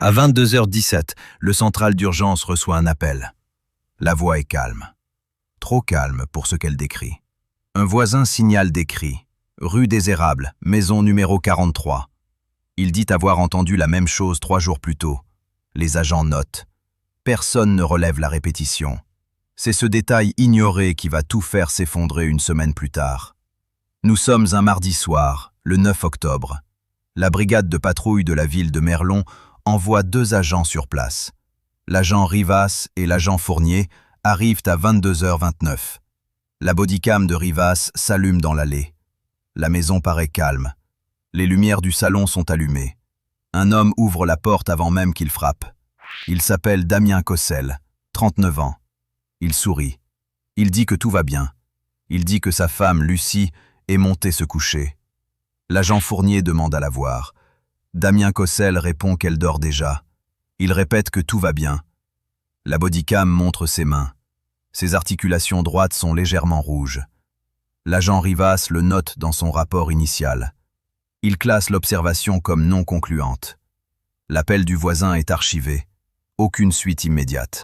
À 22h17, le central d'urgence reçoit un appel. La voix est calme. Trop calme pour ce qu'elle décrit. Un voisin signale des cris. Rue des Érables, maison numéro 43. Il dit avoir entendu la même chose 3 jours plus tôt. Les agents notent. Personne ne relève la répétition. C'est ce détail ignoré qui va tout faire s'effondrer une semaine plus tard. Nous sommes un mardi soir, le 9 octobre. La brigade de patrouille de la ville de Merlon envoie 2 agents sur place. L'agent Rivas et l'agent Fournier arrivent à 22h29. La bodycam de Rivas s'allume dans l'allée. La maison paraît calme. Les lumières du salon sont allumées. Un homme ouvre la porte avant même qu'il frappe. Il s'appelle Damien Cossel, 39 ans. Il sourit. Il dit que tout va bien. Il dit que sa femme, Lucie, est montée se coucher. L'agent Fournier demande à la voir. Damien Cossel répond qu'elle dort déjà. Il répète que tout va bien. La bodycam montre ses mains. Ses articulations droites sont légèrement rouges. L'agent Rivas le note dans son rapport initial. Il classe l'observation comme non concluante. L'appel du voisin est archivé. Aucune suite immédiate.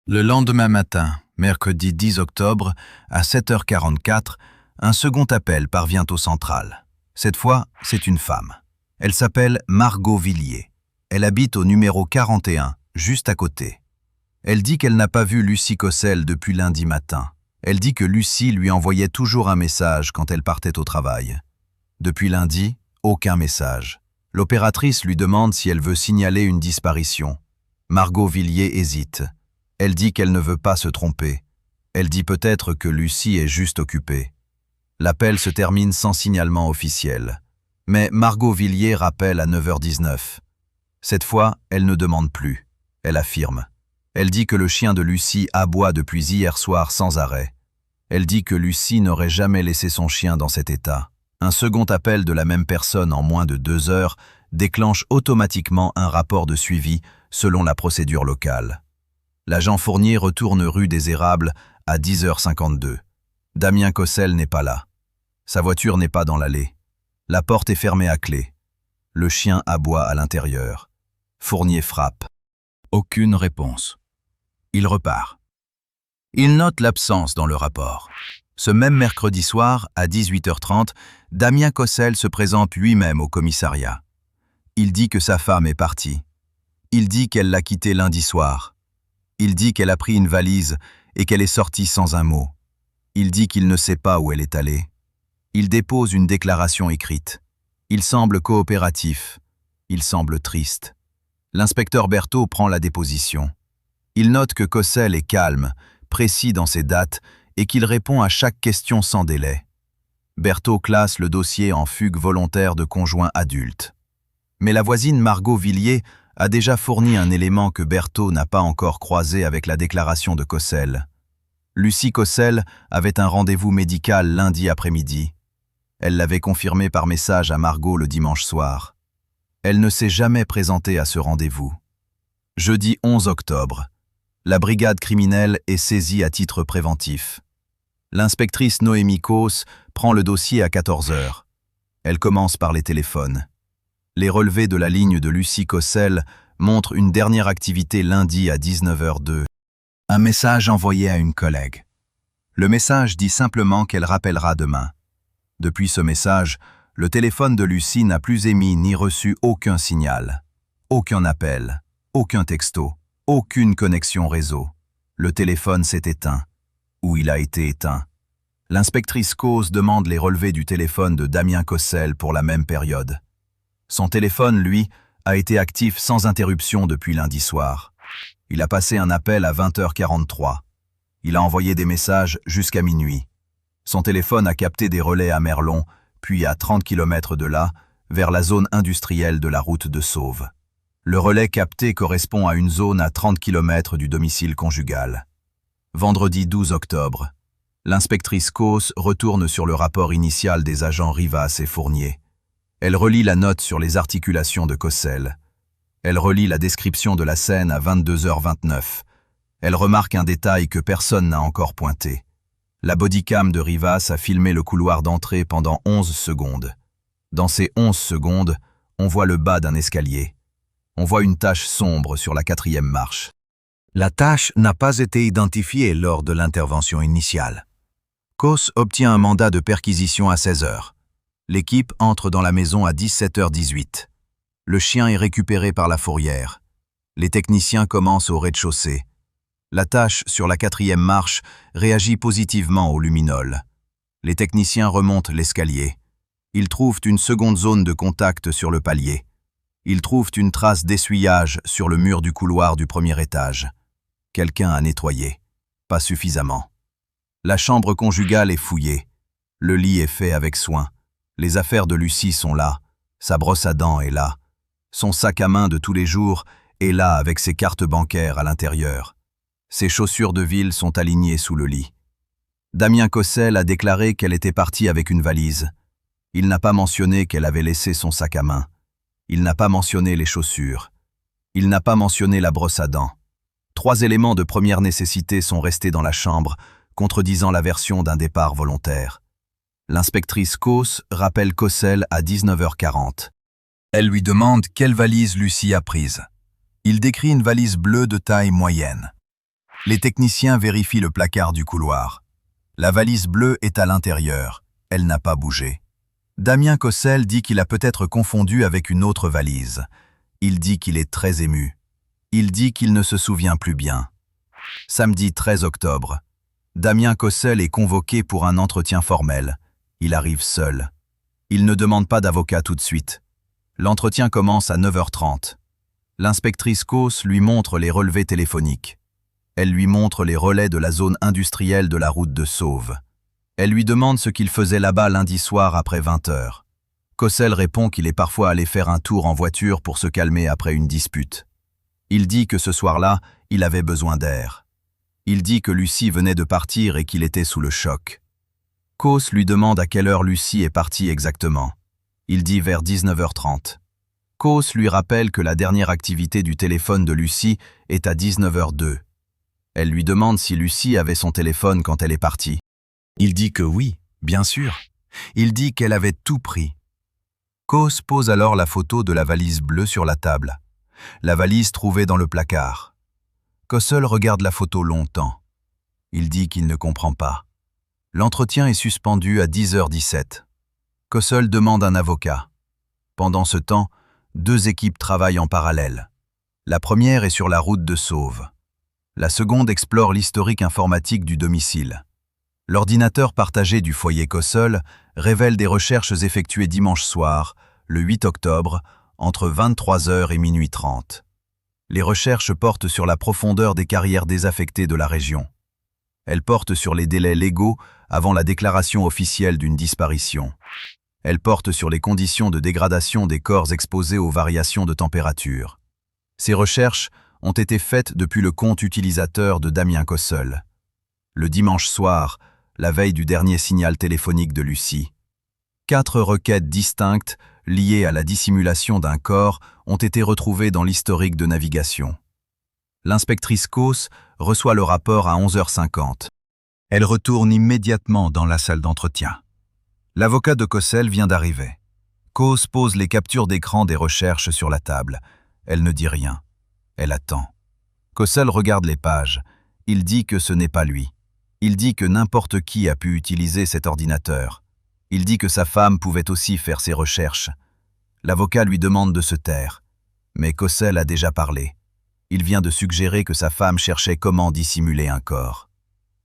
Le lendemain matin, mercredi 10 octobre, à 7h44, un second appel parvient au central. Cette fois, c'est une femme. Elle s'appelle Margot Villiers. Elle habite au numéro 41, juste à côté. Elle dit qu'elle n'a pas vu Lucie Cossel depuis lundi matin. Elle dit que Lucie lui envoyait toujours un message quand elle partait au travail. Depuis lundi, aucun message. L'opératrice lui demande si elle veut signaler une disparition. Margot Villiers hésite. Elle dit qu'elle ne veut pas se tromper. Elle dit peut-être que Lucie est juste occupée. L'appel se termine sans signalement officiel. Mais Margot Villiers rappelle à 9h19. Cette fois, elle ne demande plus. Elle affirme. Elle dit que le chien de Lucie aboie depuis hier soir sans arrêt. Elle dit que Lucie n'aurait jamais laissé son chien dans cet état. Un second appel de la même personne en moins de 2 heures déclenche automatiquement un rapport de suivi selon la procédure locale. L'agent Fournier retourne rue des Érables à 10h52. Damien Cossel n'est pas là. Sa voiture n'est pas dans l'allée. La porte est fermée à clé. Le chien aboie à l'intérieur. Fournier frappe. Aucune réponse. Il repart. Il note l'absence dans le rapport. Ce même mercredi soir, à 18h30, Damien Cossel se présente lui-même au commissariat. Il dit que sa femme est partie. Il dit qu'elle l'a quitté lundi soir. Il dit qu'elle a pris une valise et qu'elle est sortie sans un mot. Il dit qu'il ne sait pas où elle est allée. Il dépose une déclaration écrite. Il semble coopératif. Il semble triste. L'inspecteur Berthaud prend la déposition. Il note que Cossel est calme, précis dans ses dates et qu'il répond à chaque question sans délai. Berthaud classe le dossier en fugue volontaire de conjoint adulte. Mais la voisine Margot Villiers a déjà fourni un élément que Berthaud n'a pas encore croisé avec la déclaration de Cossel. Lucie Cossel avait un rendez-vous médical lundi après-midi. Elle l'avait confirmé par message à Margot le dimanche soir. Elle ne s'est jamais présentée à ce rendez-vous. Jeudi 11 octobre, la brigade criminelle est saisie à titre préventif. L'inspectrice Noémie Causse prend le dossier à 14h. Elle commence par les téléphones. Les relevés de la ligne de Lucie Cossel montrent une dernière activité lundi à 19h02. Un message envoyé à une collègue. Le message dit simplement qu'elle rappellera demain. Depuis ce message, le téléphone de Lucie n'a plus émis ni reçu aucun signal. Aucun appel, aucun texto, aucune connexion réseau. Le téléphone s'est éteint. Ou il a été éteint. L'inspectrice Causse demande les relevés du téléphone de Damien Cossel pour la même période. Son téléphone, lui, a été actif sans interruption depuis lundi soir. Il a passé un appel à 20h43. Il a envoyé des messages jusqu'à minuit. Son téléphone a capté des relais à Merlon, puis à 30 km de là, vers la zone industrielle de la route de Sauve. Le relais capté correspond à une zone à 30 km du domicile conjugal. Vendredi 12 octobre, l'inspectrice Causse retourne sur le rapport initial des agents Rivas et Fournier. Elle relit la note sur les articulations de Cossel. Elle relit la description de la scène à 22h29. Elle remarque un détail que personne n'a encore pointé. La bodycam de Rivas a filmé le couloir d'entrée pendant 11 secondes. Dans ces 11 secondes, on voit le bas d'un escalier. On voit une tache sombre sur la 4e marche. La tache n'a pas été identifiée lors de l'intervention initiale. Kos obtient un mandat de perquisition à 16 heures. L'équipe entre dans la maison à 17h18. Le chien est récupéré par la fourrière. Les techniciens commencent au rez-de-chaussée. La tache sur la 4e marche réagit positivement au luminol. Les techniciens remontent l'escalier. Ils trouvent une seconde zone de contact sur le palier. Ils trouvent une trace d'essuyage sur le mur du couloir du premier étage. Quelqu'un a nettoyé. Pas suffisamment. La chambre conjugale est fouillée. Le lit est fait avec soin. Les affaires de Lucie sont là. Sa brosse à dents est là. Son sac à main de tous les jours est là avec ses cartes bancaires à l'intérieur. Ses chaussures de ville sont alignées sous le lit. Damien Cossel a déclaré qu'elle était partie avec une valise. Il n'a pas mentionné qu'elle avait laissé son sac à main. Il n'a pas mentionné les chaussures. Il n'a pas mentionné la brosse à dents. 3 éléments de première nécessité sont restés dans la chambre, contredisant la version d'un départ volontaire. L'inspectrice Kos rappelle Cossel à 19h40. Elle lui demande quelle valise Lucie a prise. Il décrit une valise bleue de taille moyenne. Les techniciens vérifient le placard du couloir. La valise bleue est à l'intérieur. Elle n'a pas bougé. Damien Cossel dit qu'il a peut-être confondu avec une autre valise. Il dit qu'il est très ému. Il dit qu'il ne se souvient plus bien. Samedi 13 octobre. Damien Cossel est convoqué pour un entretien formel. Il arrive seul. Il ne demande pas d'avocat tout de suite. L'entretien commence à 9h30. L'inspectrice Kos lui montre les relevés téléphoniques. Elle lui montre les relais de la zone industrielle de la route de Sauve. Elle lui demande ce qu'il faisait là-bas lundi soir après 20h. Cossel répond qu'il est parfois allé faire un tour en voiture pour se calmer après une dispute. Il dit que ce soir-là, il avait besoin d'air. Il dit que Lucie venait de partir et qu'il était sous le choc. Kos lui demande à quelle heure Lucie est partie exactement. Il dit vers 19h30. Kos lui rappelle que la dernière activité du téléphone de Lucie est à 19h02. Elle lui demande si Lucie avait son téléphone quand elle est partie. Il dit que oui, bien sûr. Il dit qu'elle avait tout pris. Kos pose alors la photo de la valise bleue sur la table. La valise trouvée dans le placard. Cossel regarde la photo longtemps. Il dit qu'il ne comprend pas. L'entretien est suspendu à 10h17. Cossel demande un avocat. Pendant ce temps, 2 équipes travaillent en parallèle. La première est sur la route de Sauve. La seconde explore l'historique informatique du domicile. L'ordinateur partagé du foyer Cossel révèle des recherches effectuées dimanche soir, le 8 octobre, entre 23h et minuit 30. Les recherches portent sur la profondeur des carrières désaffectées de la région. Elles portent sur les délais légaux avant la déclaration officielle d'une disparition. Elles portent sur les conditions de dégradation des corps exposés aux variations de température. Ces recherches ont été faites depuis le compte utilisateur de Damien Cossel. Le dimanche soir, la veille du dernier signal téléphonique de Lucie. 4 requêtes distinctes liées à la dissimulation d'un corps ont été retrouvées dans l'historique de navigation. L'inspectrice Kos reçoit le rapport à 11h50. Elle retourne immédiatement dans la salle d'entretien. L'avocat de Cossel vient d'arriver. Kos pose les captures d'écran des recherches sur la table. Elle ne dit rien. Elle attend. Cossel regarde les pages. Il dit que ce n'est pas lui. Il dit que n'importe qui a pu utiliser cet ordinateur. Il dit que sa femme pouvait aussi faire ses recherches. L'avocat lui demande de se taire. Mais Cossel a déjà parlé. Il vient de suggérer que sa femme cherchait comment dissimuler un corps.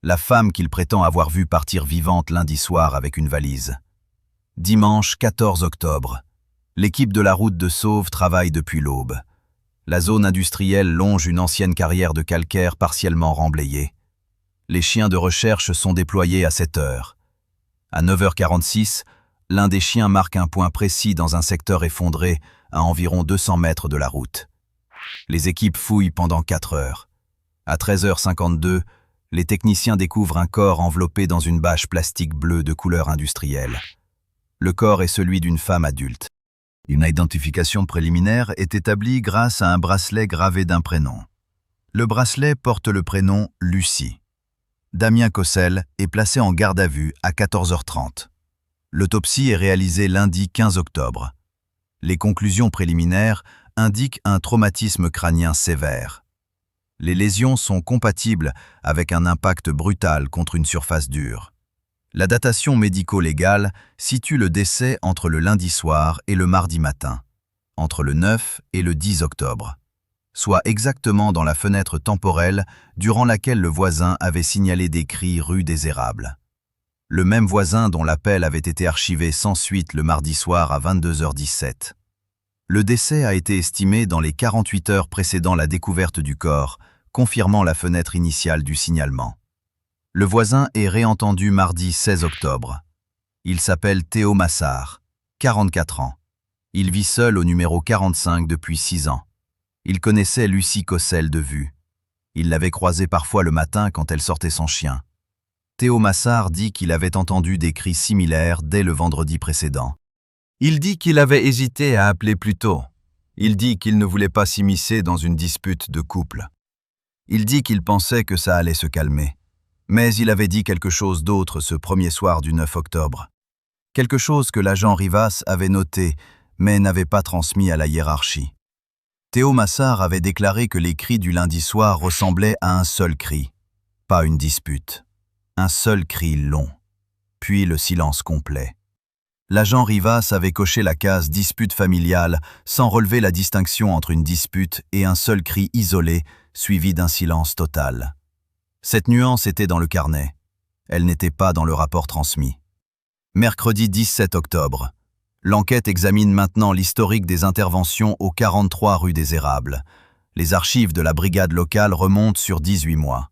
La femme qu'il prétend avoir vue partir vivante lundi soir avec une valise. Dimanche 14 octobre. L'équipe de la route de Sauve travaille depuis l'aube. La zone industrielle longe une ancienne carrière de calcaire partiellement remblayée. Les chiens de recherche sont déployés à 7 heures. À 9h46, l'un des chiens marque un point précis dans un secteur effondré à environ 200 mètres de la route. Les équipes fouillent pendant 4 heures. À 13h52, les techniciens découvrent un corps enveloppé dans une bâche plastique bleue de couleur industrielle. Le corps est celui d'une femme adulte. Une identification préliminaire est établie grâce à un bracelet gravé d'un prénom. Le bracelet porte le prénom Lucie. Damien Cossel est placé en garde à vue à 14h30. L'autopsie est réalisée lundi 15 octobre. Les conclusions préliminaires indiquent un traumatisme crânien sévère. Les lésions sont compatibles avec un impact brutal contre une surface dure. La datation médico-légale situe le décès entre le lundi soir et le mardi matin, entre le 9 et le 10 octobre, soit exactement dans la fenêtre temporelle durant laquelle le voisin avait signalé des cris rue des Érables. Le même voisin dont l'appel avait été archivé sans suite le mardi soir à 22h17. Le décès a été estimé dans les 48 heures précédant la découverte du corps, confirmant la fenêtre initiale du signalement. Le voisin est réentendu mardi 16 octobre. Il s'appelle Théo Massard, 44 ans. Il vit seul au numéro 45 depuis 6 ans. Il connaissait Lucie Cossel de vue. Il l'avait croisée parfois le matin quand elle sortait son chien. Théo Massard dit qu'il avait entendu des cris similaires dès le vendredi précédent. Il dit qu'il avait hésité à appeler plus tôt. Il dit qu'il ne voulait pas s'immiscer dans une dispute de couple. Il dit qu'il pensait que ça allait se calmer. Mais il avait dit quelque chose d'autre ce premier soir du 9 octobre. Quelque chose que l'agent Rivas avait noté, mais n'avait pas transmis à la hiérarchie. Théo Massard avait déclaré que les cris du lundi soir ressemblaient à un seul cri, pas une dispute. Un seul cri long, puis le silence complet. L'agent Rivas avait coché la case « dispute familiale » sans relever la distinction entre une dispute et un seul cri isolé, suivi d'un silence total. Cette nuance était dans le carnet. Elle n'était pas dans le rapport transmis. Mercredi 17 octobre. L'enquête examine maintenant l'historique des interventions au 43 rue des Érables. Les archives de la brigade locale remontent sur 18 mois.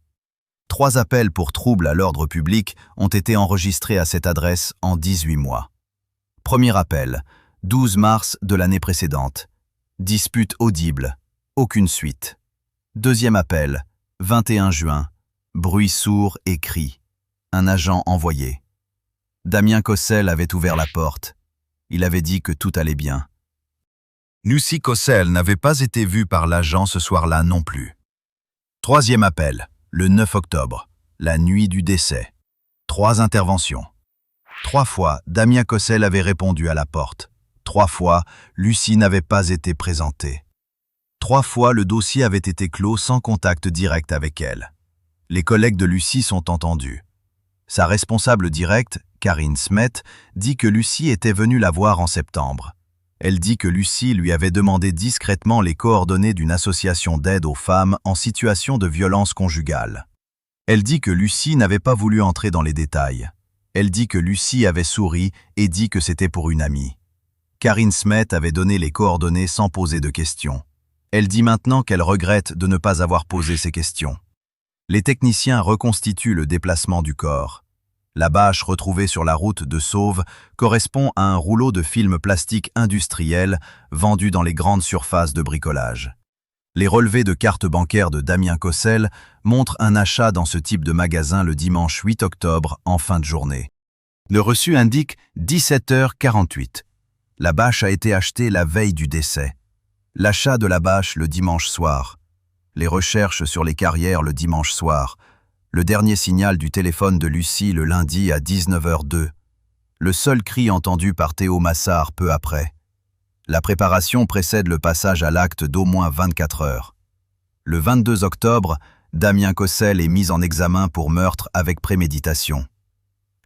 3 appels pour troubles à l'ordre public ont été enregistrés à cette adresse en 18 mois. Premier appel, 12 mars de l'année précédente. Dispute audible, aucune suite. Deuxième appel, 21 juin. Bruit sourd et cris. Un agent envoyé. Damien Cossel avait ouvert la porte. Il avait dit que tout allait bien. Lucie Cossel n'avait pas été vue par l'agent ce soir-là non plus. Troisième appel. Le 9 octobre, la nuit du décès. 3 interventions. 3 fois, Damien Cossel avait répondu à la porte. 3 fois, Lucie n'avait pas été présentée. 3 fois, le dossier avait été clos sans contact direct avec elle. Les collègues de Lucie sont entendus. Sa responsable directe, Karine Smet, dit que Lucie était venue la voir en septembre. Elle dit que Lucie lui avait demandé discrètement les coordonnées d'une association d'aide aux femmes en situation de violence conjugale. Elle dit que Lucie n'avait pas voulu entrer dans les détails. Elle dit que Lucie avait souri et dit que c'était pour une amie. Karine Smet avait donné les coordonnées sans poser de questions. Elle dit maintenant qu'elle regrette de ne pas avoir posé ces questions. Les techniciens reconstituent le déplacement du corps. La bâche retrouvée sur la route de Sauve correspond à un rouleau de film plastique industriel vendu dans les grandes surfaces de bricolage. Les relevés de cartes bancaires de Damien Cossel montrent un achat dans ce type de magasin le dimanche 8 octobre en fin de journée. Le reçu indique 17h48. La bâche a été achetée la veille du décès. L'achat de la bâche le dimanche soir. Les recherches sur les carrières le dimanche soir. Le dernier signal du téléphone de Lucie le lundi à 19h02. Le seul cri entendu par Théo Massard peu après. La préparation précède le passage à l'acte d'au moins 24 heures. Le 22 octobre, Damien Cossel est mis en examen pour meurtre avec préméditation.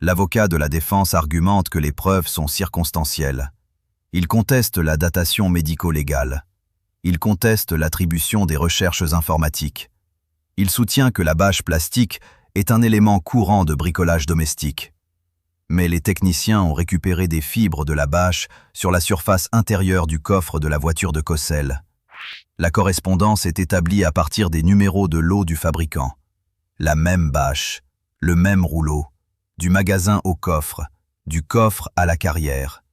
L'avocat de la défense argumente que les preuves sont circonstancielles. Il conteste la datation médico-légale. Il conteste l'attribution des recherches informatiques. Il soutient que la bâche plastique est un élément courant de bricolage domestique. Mais les techniciens ont récupéré des fibres de la bâche sur la surface intérieure du coffre de la voiture de Cossel. La correspondance est établie à partir des numéros de lot du fabricant. La même bâche, le même rouleau, du magasin au coffre, du coffre à la carrière.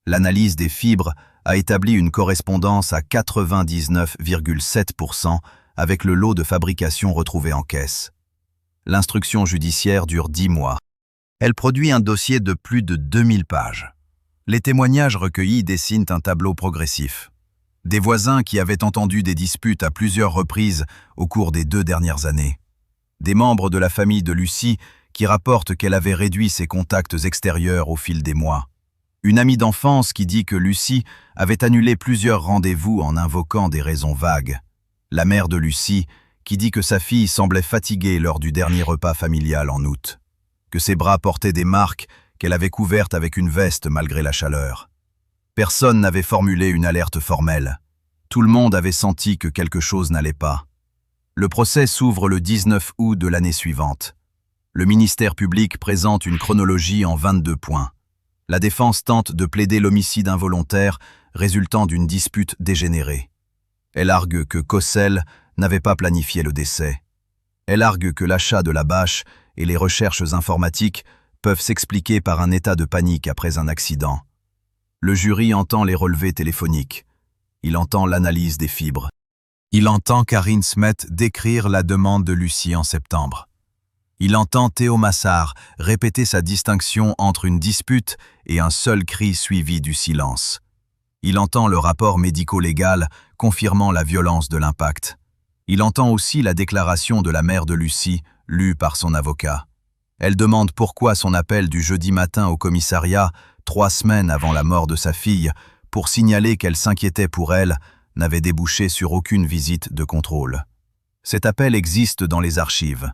L'analyse des fibres a établi une correspondance à 99,7% avec le lot de fabrication retrouvé en caisse. L'instruction judiciaire dure 10 mois. Elle produit un dossier de plus de 2000 pages. Les témoignages recueillis dessinent un tableau progressif. Des voisins qui avaient entendu des disputes à plusieurs reprises au cours des 2 dernières années. Des membres de la famille de Lucie qui rapportent qu'elle avait réduit ses contacts extérieurs au fil des mois. Une amie d'enfance qui dit que Lucie avait annulé plusieurs rendez-vous en invoquant des raisons vagues. La mère de Lucie qui dit que sa fille semblait fatiguée lors du dernier repas familial en août, que ses bras portaient des marques qu'elle avait couvertes avec une veste malgré la chaleur. Personne n'avait formulé une alerte formelle. Tout le monde avait senti que quelque chose n'allait pas. Le procès s'ouvre le 19 août de l'année suivante. Le ministère public présente une chronologie en 22 points. La défense tente de plaider l'homicide involontaire résultant d'une dispute dégénérée. Elle argue que Cossel n'avait pas planifié le décès. Elle argue que l'achat de la bâche et les recherches informatiques peuvent s'expliquer par un état de panique après un accident. Le jury entend les relevés téléphoniques. Il entend l'analyse des fibres. Il entend Karine Smet décrire la demande de Lucie en septembre. Il entend Théo Massart répéter sa distinction entre une dispute et un seul cri suivi du silence. Il entend le rapport médico-légal confirmant la violence de l'impact. Il entend aussi la déclaration de la mère de Lucie, lue par son avocat. Elle demande pourquoi son appel du jeudi matin au commissariat, 3 semaines avant la mort de sa fille, pour signaler qu'elle s'inquiétait pour elle, n'avait débouché sur aucune visite de contrôle. Cet appel existe dans les archives.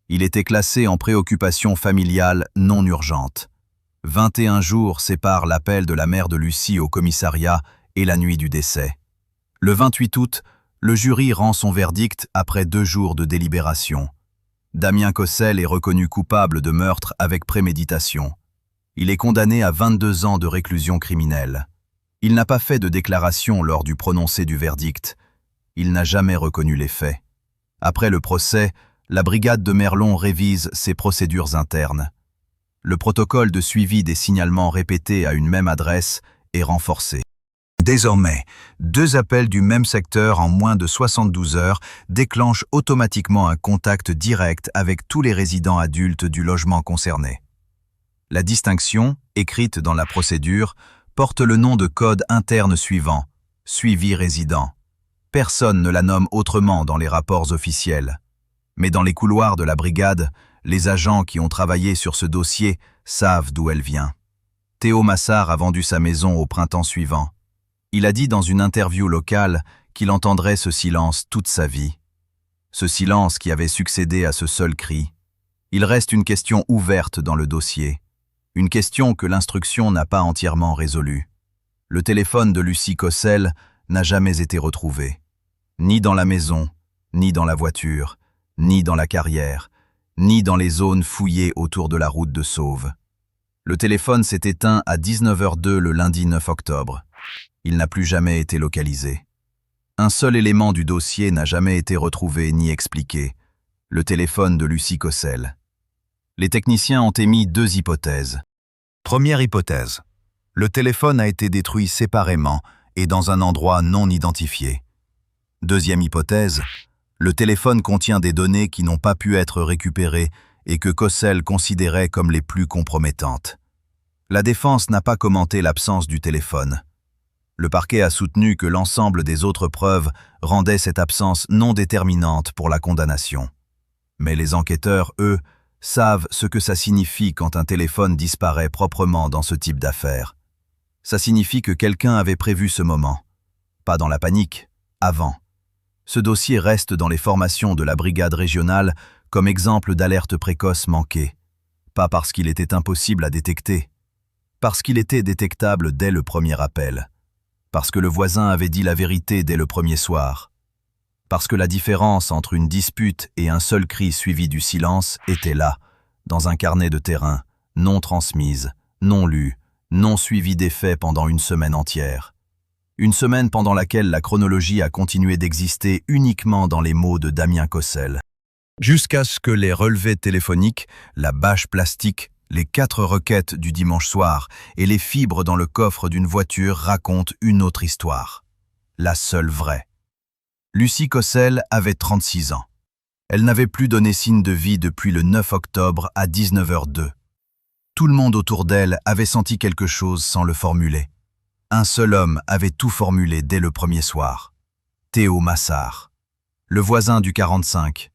Il était classé en préoccupation familiale non urgente. 21 jours séparent l'appel de la mère de Lucie au commissariat et la nuit du décès. Le 28 août, le jury rend son verdict après 2 jours de délibération. Damien Cossel est reconnu coupable de meurtre avec préméditation. Il est condamné à 22 ans de réclusion criminelle. Il n'a pas fait de déclaration lors du prononcé du verdict. Il n'a jamais reconnu les faits. Après le procès, la brigade de Merlon révise ses procédures internes. Le protocole de suivi des signalements répétés à une même adresse est renforcé. Désormais, 2 appels du même secteur en moins de 72 heures déclenchent automatiquement un contact direct avec tous les résidents adultes du logement concerné. La distinction, écrite dans la procédure, porte le nom de code interne suivant, suivi résident. Personne ne la nomme autrement dans les rapports officiels. Mais dans les couloirs de la brigade, les agents qui ont travaillé sur ce dossier savent d'où elle vient. Théo Massart a vendu sa maison au printemps suivant. Il a dit dans une interview locale qu'il entendrait ce silence toute sa vie. Ce silence qui avait succédé à ce seul cri. Il reste une question ouverte dans le dossier. Une question que l'instruction n'a pas entièrement résolue. Le téléphone de Lucie Cossel n'a jamais été retrouvé. Ni dans la maison, ni dans la voiture, ni dans la carrière, ni dans les zones fouillées autour de la route de Sauve. Le téléphone s'est éteint à 19h02 le lundi 9 octobre. Il n'a plus jamais été localisé. Un seul élément du dossier n'a jamais été retrouvé ni expliqué, le téléphone de Lucie Cossel. Les techniciens ont émis 2 hypothèses. Première hypothèse. Le téléphone a été détruit séparément et dans un endroit non identifié. Deuxième hypothèse. Le téléphone contient des données qui n'ont pas pu être récupérées et que Cossel considérait comme les plus compromettantes. La défense n'a pas commenté l'absence du téléphone. Le parquet a soutenu que l'ensemble des autres preuves rendaient cette absence non déterminante pour la condamnation. Mais les enquêteurs, eux, savent ce que ça signifie quand un téléphone disparaît proprement dans ce type d'affaires. Ça signifie que quelqu'un avait prévu ce moment. Pas dans la panique, avant. Ce dossier reste dans les formations de la brigade régionale comme exemple d'alerte précoce manquée. Pas parce qu'il était impossible à détecter. Parce qu'il était détectable dès le premier appel. Parce que le voisin avait dit la vérité dès le premier soir. Parce que la différence entre une dispute et un seul cri suivi du silence était là, dans un carnet de terrain, non transmise, non lue, non suivi des faits pendant une semaine entière. Une semaine pendant laquelle la chronologie a continué d'exister uniquement dans les mots de Damien Cossel. Jusqu'à ce que les relevés téléphoniques, la bâche plastique, les 4 requêtes du dimanche soir et les fibres dans le coffre d'une voiture racontent une autre histoire. La seule vraie. Lucie Cossel avait 36 ans. Elle n'avait plus donné signe de vie depuis le 9 octobre à 19h02. Tout le monde autour d'elle avait senti quelque chose sans le formuler. Un seul homme avait tout formulé dès le premier soir. Théo Massart. Le voisin du 45,